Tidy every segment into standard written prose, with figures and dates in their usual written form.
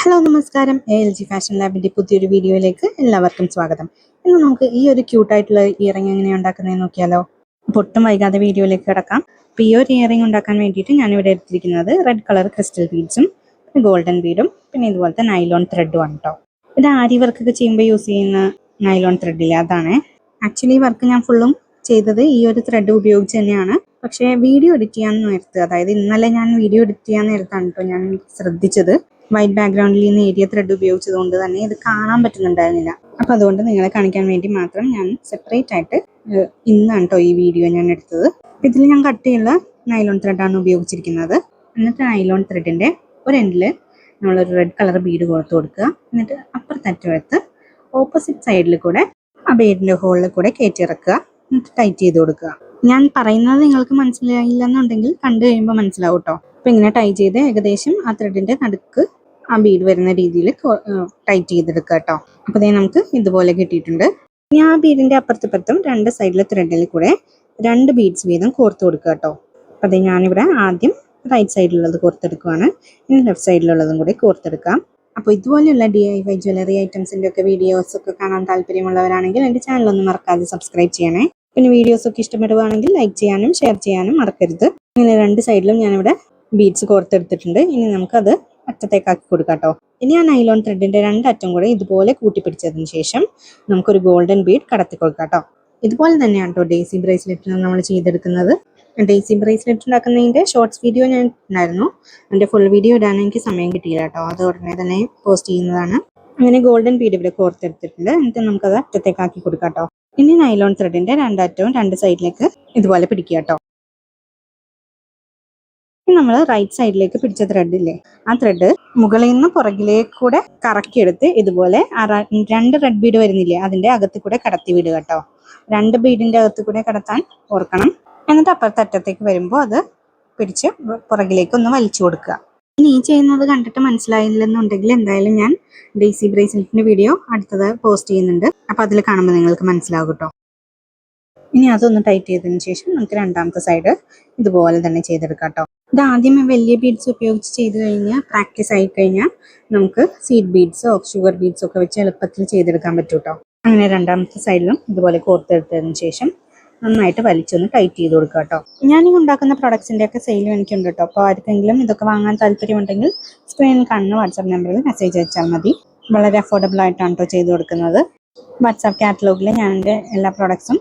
Hello നമസ്കാരം. ALG fashion ലാബിൻ്റെ പുതിയൊരു വീഡിയോയിലേക്ക് എല്ലാവർക്കും സ്വാഗതം. ഇന്ന് നമുക്ക് ഈ ഒരു ക്യൂട്ടായിട്ടുള്ള ഇയറിംഗ് എങ്ങനെയാണ് ഉണ്ടാക്കുന്നതെന്ന് നോക്കിയാലോ. അപ്പോൾ ഒട്ടും വൈകാതെ വീഡിയോയിലേക്ക് കിടക്കാം. അപ്പോൾ ഈ ഒരു ഇയറിംഗ് ഉണ്ടാക്കാൻ വേണ്ടിയിട്ട് ഞാനിവിടെ എടുത്തിരിക്കുന്നത് റെഡ് കളർ ക്രിസ്റ്റൽ ബീഡ്സും പിന്നെ ഗോൾഡൻ ബീഡും പിന്നെ ഇതുപോലത്തെ നൈലോൺ ത്രെഡും ആണ് കേട്ടോ. ഇത് ആരി വർക്കൊക്കെ ചെയ്യുമ്പോൾ യൂസ് ചെയ്യുന്ന നൈലോൺ ത്രെഡില്ല, അതാണ്. ആക്ച്വലി ഈ വർക്ക് ഞാൻ ഫുള്ളും ചെയ്തത് ഈ ഒരു ത്രെഡ് ഉപയോഗിച്ച് തന്നെയാണ്. പക്ഷേ വീഡിയോ എഡിറ്റ് ചെയ്യാൻ നേരത്ത്, അതായത് ഇന്നലെ ഞാൻ വീഡിയോ എഡിറ്റ് ചെയ്യാൻ നേരത്താണ് കേട്ടോ ഞാൻ ശ്രദ്ധിച്ചത് വൈറ്റ് ബാക്ക്ഗ്രൗണ്ടിൽ നിന്ന് ഏരിയ ത്രെഡ് ഉപയോഗിച്ചത് കൊണ്ട് തന്നെ ഇത് കാണാൻ പറ്റുന്നുണ്ടായിരുന്നില്ല. അപ്പോൾ അതുകൊണ്ട് നിങ്ങളെ കാണിക്കാൻ വേണ്ടി മാത്രം ഞാൻ സെപ്പറേറ്റ് ആയിട്ട് ഇന്നാണ് കേട്ടോ ഈ വീഡിയോ ഞാൻ എടുത്തത്. ഇതിൽ ഞാൻ കട്ടിയുള്ള നൈലോൺ ത്രെഡാണ് ഉപയോഗിച്ചിരിക്കുന്നത്. എന്നിട്ട് നൈലോൺ ത്രെഡിൻ്റെ ഒരു എൻഡിൽ നമ്മളൊരു റെഡ് കളർ ബീഡ് കൊടുത്ത് കൊടുക്കുക. എന്നിട്ട് അപ്പുറത്തറ്റത്ത് ഓപ്പോസിറ്റ് സൈഡിൽ കൂടെ ആ ബീഡിൻ്റെ ഹോളിൽ കൂടെ കയറ്റിറക്കുക. എന്നിട്ട് ടൈറ്റ് ചെയ്ത് കൊടുക്കുക. ഞാൻ പറയുന്നത് നിങ്ങൾക്ക് മനസ്സിലായില്ലെന്നുണ്ടെങ്കിൽ കണ്ടു കഴിയുമ്പോൾ മനസ്സിലാവും കേട്ടോ. അപ്പോൾ ഇങ്ങനെ ടൈറ്റ് ചെയ്ത് ഏകദേശം ആ ത്രെഡിൻ്റെ നടുക്ക് ആ ബീഡ് വരുന്ന രീതിയിൽ ടൈറ്റ് ചെയ്തെടുക്കുക കേട്ടോ. അപ്പോൾ അതേ നമുക്ക് ഇതുപോലെ കിട്ടിയിട്ടുണ്ട്. ഇനി ആ ബീഡിൻ്റെ അപ്പുറത്തും രണ്ട് സൈഡിലെ ത്രെഡിൽ കൂടെ 2 ബീഡ്സ് വീതം കോർത്ത് കൊടുക്കുക കേട്ടോ. അപ്പോൾ അതേ ഞാനിവിടെ ആദ്യം റൈറ്റ് സൈഡിലുള്ളത് കോർത്തെടുക്കുകയാണ്. ഇനി ലെഫ്റ്റ് സൈഡിലുള്ളതും കൂടി കോർത്തെടുക്കാം. അപ്പോൾ ഇതുപോലെയുള്ള DIY ജ്വല്ലറി ഐറ്റംസിൻ്റെ ഒക്കെ വീഡിയോസൊക്കെ കാണാൻ താല്പര്യമുള്ളവരാണെങ്കിൽ എൻ്റെ ചാനലൊന്നും മറക്കാതെ സബ്സ്ക്രൈബ് ചെയ്യണേ. പിന്നെ വീഡിയോസൊക്കെ ഇഷ്ടപ്പെടുകയാണെങ്കിൽ ലൈക്ക് ചെയ്യാനും ഷെയർ ചെയ്യാനും മറക്കരുത്. ഇങ്ങനെ 2 സൈഡിലും ഞാനിവിടെ ബീഡ്സ് കോർത്തെടുത്തിട്ടുണ്ട്. ഇനി നമുക്കത് അറ്റത്തേക്കാക്കി കൊടുക്കാം കേട്ടോ. ഇനി ആ നൈലോൺ ത്രെഡിൻ്റെ 2 അറ്റം കൂടെ ഇതുപോലെ കൂട്ടിപ്പിടിച്ചതിന് ശേഷം നമുക്കൊരു ഗോൾഡൻ ബീഡ് കടത്തി കൊടുക്കാം കേട്ടോ. ഇതുപോലെ തന്നെയാണ് കേട്ടോ ഡേസി ബ്രേസ്ലെറ്റിന് നമ്മൾ ചെയ്തെടുക്കുന്നത്. ഡേസി ബ്രേസ്ലെറ്റ് ഉണ്ടാക്കുന്നതിൻ്റെ ഷോർട്സ് വീഡിയോ ഞാൻ ഇട്ടുണ്ടായിരുന്നു. എൻ്റെ ഫുൾ വീഡിയോ ഇടാൻ എനിക്ക് സമയം കിട്ടിയില്ല കേട്ടോ. അത് ഉടനെ തന്നെ പോസ്റ്റ് ചെയ്യുന്നതാണ്. അങ്ങനെ ഗോൾഡൻ ബീഡ് ഇവിടെ കോർത്തെടുത്തിട്ടുണ്ട്. എന്നിട്ട് നമുക്കത് അറ്റത്തേക്കാക്കി കൊടുക്കാം കേട്ടോ. ഇനി നൈലോൺ ത്രെഡിൻ്റെ 2 അറ്റവും 2 സൈഡിലേക്ക് ഇതുപോലെ പിടിക്കുക കേട്ടോ. നമ്മൾ റൈറ്റ് സൈഡിലേക്ക് പിടിച്ച ത്രെഡ് ഇല്ലേ, ആ ത്രെഡ് മുകളിൽ നിന്ന് പുറകിലേക്ക് കൂടെ കറക്കിയെടുത്ത് ഇതുപോലെ 2 റെഡ് ബീഡ് വരുന്നില്ലേ അതിന്റെ അകത്ത് കൂടെ കടത്തി വിടുക കേട്ടോ. 2 ബീഡിന്റെ അകത്ത് കൂടെ കടത്താൻ ഓർക്കണം. എന്നിട്ട് അപ്പുറത്തെ അറ്റത്തേക്ക് വരുമ്പോൾ അത് പിടിച്ച് പുറകിലേക്ക് ഒന്ന് വലിച്ചു കൊടുക്കുക. ഇനി ഈ ചെയ്യുന്നത് കണ്ടിട്ട് മനസ്സിലായില്ലെന്നുണ്ടെങ്കിൽ എന്തായാലും ഞാൻ ഡേസി ബ്രേസ്ലെറ്റിന്റെ വീഡിയോ അടുത്തത് പോസ്റ്റ് ചെയ്യുന്നുണ്ട്. അപ്പോൾ അതിൽ കാണുമ്പോൾ നിങ്ങൾക്ക് മനസ്സിലാവും കേട്ടോ. ഇനി അതൊന്ന് ടൈറ്റ് ചെയ്തതിന് ശേഷം നമുക്ക് രണ്ടാമത്തെ സൈഡ് ഇതുപോലെ തന്നെ ചെയ്തെടുക്കാം കേട്ടോ. ഇത് ആദ്യം വലിയ ബീഡ്സ് ഉപയോഗിച്ച് ചെയ്ത് കഴിഞ്ഞാൽ പ്രാക്ടീസ് ആയി കഴിഞ്ഞാൽ നമുക്ക് സീഡ് ബീഡ്സോ ഷുഗർ ബീഡ്സോ ഒക്കെ വെച്ച് എളുപ്പത്തിൽ ചെയ്തെടുക്കാൻ പറ്റും കേട്ടോ. അങ്ങനെ രണ്ടാമത്തെ സൈഡിലും ഇതുപോലെ കോർത്തെടുത്തതിന് ശേഷം നന്നായിട്ട് വലിച്ചൊന്ന് ടൈറ്റ് ചെയ്ത് കൊടുക്കുക കേട്ടോ. ഞാൻ ഈ ഉണ്ടാക്കുന്ന പ്രൊഡക്ട്സിൻ്റെ ഒക്കെ സെയിലും എനിക്കുണ്ട് കേട്ടോ. അപ്പോൾ ആർക്കെങ്കിലും ഇതൊക്കെ വാങ്ങാൻ താല്പര്യമുണ്ടെങ്കിൽ സ്ക്രീനിൽ കാണുന്ന വാട്സാപ്പ് നമ്പറിൽ മെസ്സേജ് അയച്ചാൽ മതി. വളരെ അഫോർഡബിൾ ആയിട്ടാണ് കേട്ടോ ചെയ്ത് കൊടുക്കുന്നത്. വാട്സാപ്പ് കാറ്റലോഗിൽ ഞാൻ എൻ്റെ എല്ലാ പ്രൊഡക്ട്സും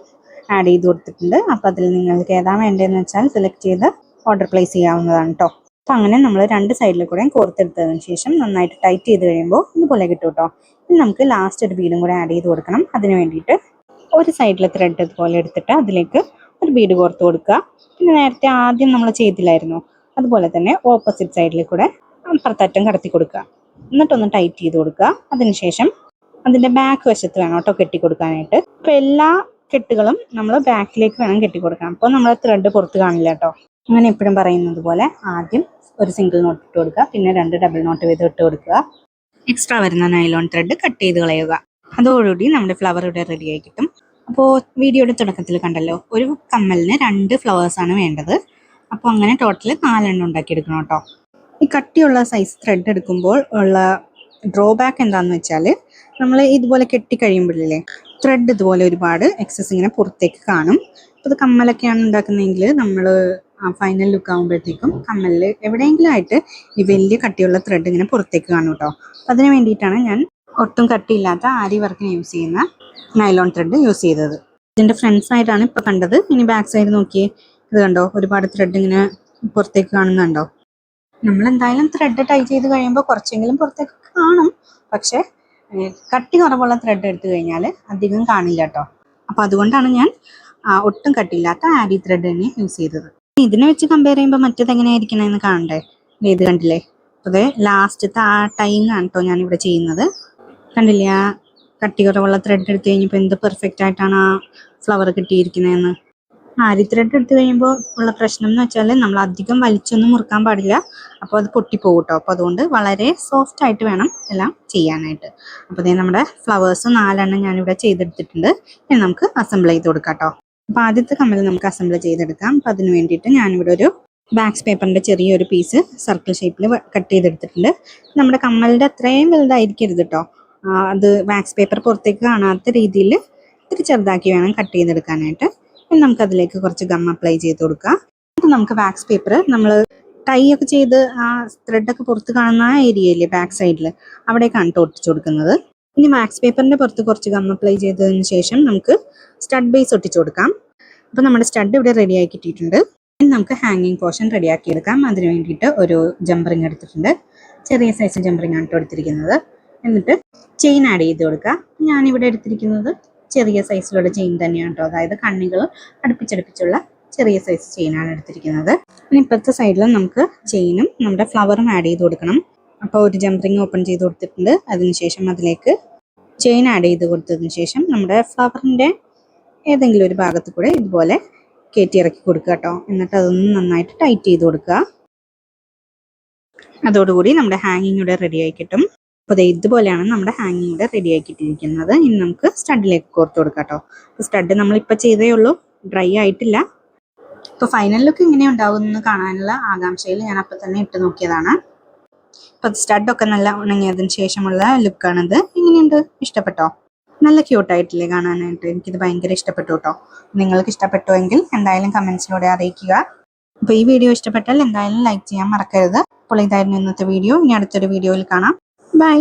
ആഡ് ചെയ്ത് കൊടുത്തിട്ടുണ്ട്. അപ്പോൾ അതിൽ നിങ്ങൾക്ക് ഏതാ വേണ്ടതെന്ന് വെച്ചാൽ സെലക്ട് ചെയ്ത് ഓർഡർ പ്ലേസ് ചെയ്യാവുന്നതാണ് കേട്ടോ. അപ്പോൾ അങ്ങനെ നമ്മൾ 2 സൈഡിൽ കൂടെ കോർത്തെടുത്തതിന് ശേഷം നന്നായിട്ട് ടൈറ്റ് ചെയ്ത് കഴിയുമ്പോൾ ഇതുപോലെ കിട്ടും കേട്ടോ. ഇനി നമുക്ക് ലാസ്റ്റ് ഒരു ബീഡും കൂടെ ആഡ് ചെയ്ത് കൊടുക്കണം. അതിന് വേണ്ടിയിട്ട് ഒരു സൈഡിലെ ത്രെഡ് ഇതുപോലെ എടുത്തിട്ട് അതിലേക്ക് ഒരു ബീഡ് കോർത്ത് കൊടുക്കുക. പിന്നെ നേരത്തെ ആദ്യം നമ്മൾ ചെയ്തില്ലായിരുന്നു അതുപോലെ തന്നെ ഓപ്പോസിറ്റ് സൈഡിൽ കൂടെ അപ്പുറത്തറ്റം കടത്തി കൊടുക്കുക. എന്നിട്ടൊന്ന് ടൈറ്റ് ചെയ്ത് കൊടുക്കുക. അതിനുശേഷം അതിൻ്റെ ബാക്ക് വശത്ത് വേണം കേട്ടോ കെട്ടി കൊടുക്കാനായിട്ട്. ഇപ്പോൾ എല്ലാ കെട്ടുകളും നമ്മൾ ബാക്കിലേക്ക് വേണം കെട്ടിക്കൊടുക്കാം. അപ്പോൾ നമ്മൾ ത്രെഡ് പുറത്ത് കാണില്ല കേട്ടോ. അങ്ങനെ എപ്പോഴും പറയുന്നത് പോലെ ആദ്യം ഒരു സിംഗിൾ നോട്ട് ഇട്ട് കൊടുക്കുക, പിന്നെ 2 ഡബിൾ നോട്ട് വീതം ഇട്ട് കൊടുക്കുക. എക്സ്ട്രാ വരുന്ന നൈലോൺ ത്രെഡ് കട്ട് ചെയ്ത് കളയുക. അതോടുകൂടി നമ്മുടെ ഫ്ലവർ ഇവിടെ റെഡി ആയി കിട്ടും. അപ്പോൾ വീഡിയോയുടെ തുടക്കത്തിൽ കണ്ടല്ലോ, ഒരു കമ്മലിന് 2 ഫ്ലവേഴ്സാണ് വേണ്ടത്. അപ്പോൾ അങ്ങനെ ടോട്ടൽ 4 എണ്ണം ഉണ്ടാക്കിയെടുക്കണം കേട്ടോ. ഈ കട്ടിയുള്ള സൈസ് ത്രെഡ് എടുക്കുമ്പോൾ ഉള്ള ഡ്രോബാക്ക് എന്താണെന്ന് വെച്ചാൽ നമ്മൾ ഇതുപോലെ കെട്ടിക്കഴിയുമ്പോഴല്ലേ ത്രെഡ് ഇതുപോലെ ഒരുപാട് എക്സസ് ഇങ്ങനെ പുറത്തേക്ക് കാണും. അപ്പോൾ ഇത് കമ്മലൊക്കെയാണ് ഉണ്ടാക്കുന്നതെങ്കിൽ നമ്മൾ ഫൈനൽ ലുക്ക് ആകുമ്പോഴത്തേക്കും കമ്മലിൽ എവിടെയെങ്കിലും ആയിട്ട് ഈ വലിയ കട്ടിയുള്ള ത്രെഡ് ഇങ്ങനെ പുറത്തേക്ക് കാണും കേട്ടോ. അപ്പോൾ അതിന് വേണ്ടിയിട്ടാണ് ഞാൻ ഒട്ടും കട്ടിയില്ലാത്ത ആരി വർക്കിന് യൂസ് ചെയ്യുന്ന നൈലോൺ ത്രെഡ് യൂസ് ചെയ്തത്. ഇതിൻ്റെ ഫ്രണ്ട് സൈഡാണ് ഇപ്പോൾ കണ്ടത്. ഇനി ബാക്ക് സൈഡ് നോക്കിയേ, ഇത് കണ്ടോ ഒരുപാട് ത്രെഡ് ഇങ്ങനെ പുറത്തേക്ക് കാണുന്നുണ്ടോ. നമ്മളെന്തായാലും ത്രെഡ് ടൈറ്റ് ചെയ്ത് കഴിയുമ്പോൾ കുറച്ചെങ്കിലും പുറത്തേക്ക് കാണും. പക്ഷേ കട്ടി കുറവുള്ള ത്രെഡ് എടുത്തു കഴിഞ്ഞാൽ അധികം കാണില്ല കേട്ടോ. അപ്പോൾ അതുകൊണ്ടാണ് ഞാൻ ഒട്ടും കട്ടിയില്ലാത്ത ആരി ത്രെഡ് തന്നെ യൂസ് ചെയ്തത്. ഇതിനെ വെച്ച് കമ്പയർ ചെയ്യുമ്പോൾ മറ്റേത് എങ്ങനെയായിരിക്കണമെന്ന് കാണണ്ടേ. ഇത് കണ്ടില്ലേ, അത് ലാസ്റ്റത്തെ ആ ടൈങ്ങാണ് കേട്ടോ ഞാനിവിടെ ചെയ്യുന്നത്. കണ്ടില്ലേ ആ കട്ടി കുറവുള്ള ത്രെഡ് എടുത്തു കഴിഞ്ഞപ്പോൾ എന്ത് പെർഫെക്റ്റ് ആയിട്ടാണ് ആ ഫ്ലവർ കിട്ടിയിരിക്കുന്നതെന്ന്. ആരി ത്രെഡ് എടുത്തു കഴിയുമ്പോൾ ഉള്ള പ്രശ്നം എന്ന് വെച്ചാൽ നമ്മൾ അധികം വലിച്ചൊന്നും മുറുക്കാൻ പാടില്ല. അപ്പോൾ അത് പൊട്ടിപ്പോകും കേട്ടോ. അപ്പോൾ അതുകൊണ്ട് വളരെ സോഫ്റ്റ് ആയിട്ട് വേണം എല്ലാം ചെയ്യാനായിട്ട്. അപ്പോൾ ഇതേ നമ്മുടെ ഫ്ലവേഴ്സ് 4 എണ്ണം ഞാനിവിടെ ചെയ്തെടുത്തിട്ടുണ്ട്. ഇനി നമുക്ക് അസംബിൾ ചെയ്ത് കൊടുക്കാം കേട്ടോ. അപ്പോൾ ആദ്യത്തെ കമ്മൽ നമുക്ക് അസംബിൾ ചെയ്തെടുക്കാം. അപ്പോൾ അതിന് വേണ്ടിയിട്ട് ഞാനിവിടെ ഒരു വാക്സ് പേപ്പറിൻ്റെ ചെറിയൊരു പീസ് സർക്കിൾ ഷേപ്പിൽ കട്ട് ചെയ്തെടുത്തിട്ടുണ്ട്. നമ്മുടെ കമ്മലിൻ്റെ അത്രയും വലുതായിരിക്കരുത് കേട്ടോ. അത് വാക്സ് പേപ്പർ പുറത്തേക്ക് കാണാത്ത രീതിയിൽ ഇത്തിരി ചെറുതാക്കി വേണം കട്ട് ചെയ്തെടുക്കാനായിട്ട്. ഇനി നമുക്കതിലേക്ക് കുറച്ച് ഗം അപ്ലൈ ചെയ്ത് കൊടുക്കാം. എന്നിട്ട് നമുക്ക് വാക്സ് പേപ്പർ നമ്മൾ ടൈ ഒക്കെ ചെയ്ത് ആ ത്രെഡൊക്കെ പുറത്ത് കാണുന്ന ആ ഏരിയയില്ലേ ബാക്ക് സൈഡിൽ, അവിടേക്കാണ് കേട്ടോ ഒട്ടിച്ചു കൊടുക്കുന്നത്. ഇനി വാക്സ് പേപ്പറിൻ്റെ പുറത്ത് കുറച്ച് ഗം അപ്ലൈ ചെയ്തതിന് ശേഷം നമുക്ക് സ്റ്റഡ് ബേസ് ഒട്ടിച്ചു കൊടുക്കാം. അപ്പോൾ നമ്മുടെ സ്റ്റഡ് ഇവിടെ റെഡിയായി കിട്ടിയിട്ടുണ്ട്. ഇനി നമുക്ക് ഹാങ്ങിങ് പോർഷൻ റെഡിയാക്കി എടുക്കാം. അതിന് വേണ്ടിയിട്ട് ഒരു ജംപറിങ് എടുത്തിട്ടുണ്ട്. ചെറിയ സൈസ് ജംപറിങ് ആണ് എടുത്തിരിക്കുന്നത്. എന്നിട്ട് ചെയിൻ ആഡ് ചെയ്ത് കൊടുക്കുക. ഞാനിവിടെ എടുത്തിരിക്കുന്നത് ചെറിയ സൈസിലുള്ള ചെയിൻ തന്നെയാണ് കേട്ടോ. അതായത് കണ്ണികൾ അടുപ്പിച്ചടുപ്പിച്ചുള്ള ചെറിയ സൈസ് ചെയിനാണ് എടുത്തിരിക്കുന്നത്. ഇനി ഇപ്പോഴത്തെ സൈഡിൽ നമുക്ക് ചെയിനും നമ്മുടെ ഫ്ലവറും ആഡ് ചെയ്ത് കൊടുക്കണം. അപ്പോൾ ഒരു ജംപറിങ് ഓപ്പൺ ചെയ്ത് കൊടുത്തിട്ടുണ്ട്. അതിനുശേഷം അതിലേക്ക് ചെയിൻ ആഡ് ചെയ്ത് കൊടുത്തതിന് ശേഷം നമ്മുടെ ഫ്ലവറിൻ്റെ ഏതെങ്കിലും ഒരു ഭാഗത്ത് കൂടെ ഇതുപോലെ കയറ്റി ഇറക്കി കൊടുക്കുക കേട്ടോ. എന്നിട്ട് അതൊന്ന് നന്നായിട്ട് ടൈറ്റ് ചെയ്ത് കൊടുക്കുക. അതോടുകൂടി നമ്മുടെ ഹാങ്ങിങ് ഇവിടെ റെഡി ആയി കിട്ടും. അപ്പോൾ ഇതുപോലെയാണ് നമ്മുടെ ഹാങ്ങിങ് ഇവിടെ റെഡി ആക്കിയിട്ടിരിക്കുന്നത്. ഇനി നമുക്ക് സ്റ്റഡിലേക്ക് കോർത്ത് കൊടുക്കാം കേട്ടോ. അപ്പോൾ സ്റ്റഡ് നമ്മളിപ്പോൾ ചെയ്തേ ഉള്ളൂ, ഡ്രൈ ആയിട്ടില്ല. അപ്പോൾ ഫൈനൽ ലുക്ക് ഇങ്ങനെ ഉണ്ടാവുമെന്ന് കാണാനുള്ള ആകാംക്ഷയിൽ ഞാൻ അപ്പോൾ തന്നെ ഇട്ട് നോക്കിയതാണ്. അപ്പോൾ സ്റ്റഡൊക്കെ നല്ല ഉണങ്ങിയതിന് ശേഷമുള്ള ലുക്കാണിത്. എങ്ങനെയുണ്ട്? ഇഷ്ടപ്പെട്ടോ? നല്ല ക്യൂട്ടായിട്ടില്ലേ കാണാനായിട്ട്? എനിക്കിത് ഭയങ്കര ഇഷ്ടപ്പെട്ടു കേട്ടോ. നിങ്ങൾക്ക് ഇഷ്ടപ്പെട്ടുവെങ്കിൽ എന്തായാലും കമൻസിലൂടെ അറിയിക്കുക. അപ്പോൾ ഈ വീഡിയോ ഇഷ്ടപ്പെട്ടാൽ എന്തായാലും ലൈക്ക് ചെയ്യാൻ മറക്കരുത്. അപ്പോൾ ഇതായിരുന്നു ഇന്നത്തെ വീഡിയോ. ഇനി അടുത്തൊരു വീഡിയോയിൽ കാണാം. ബൈ.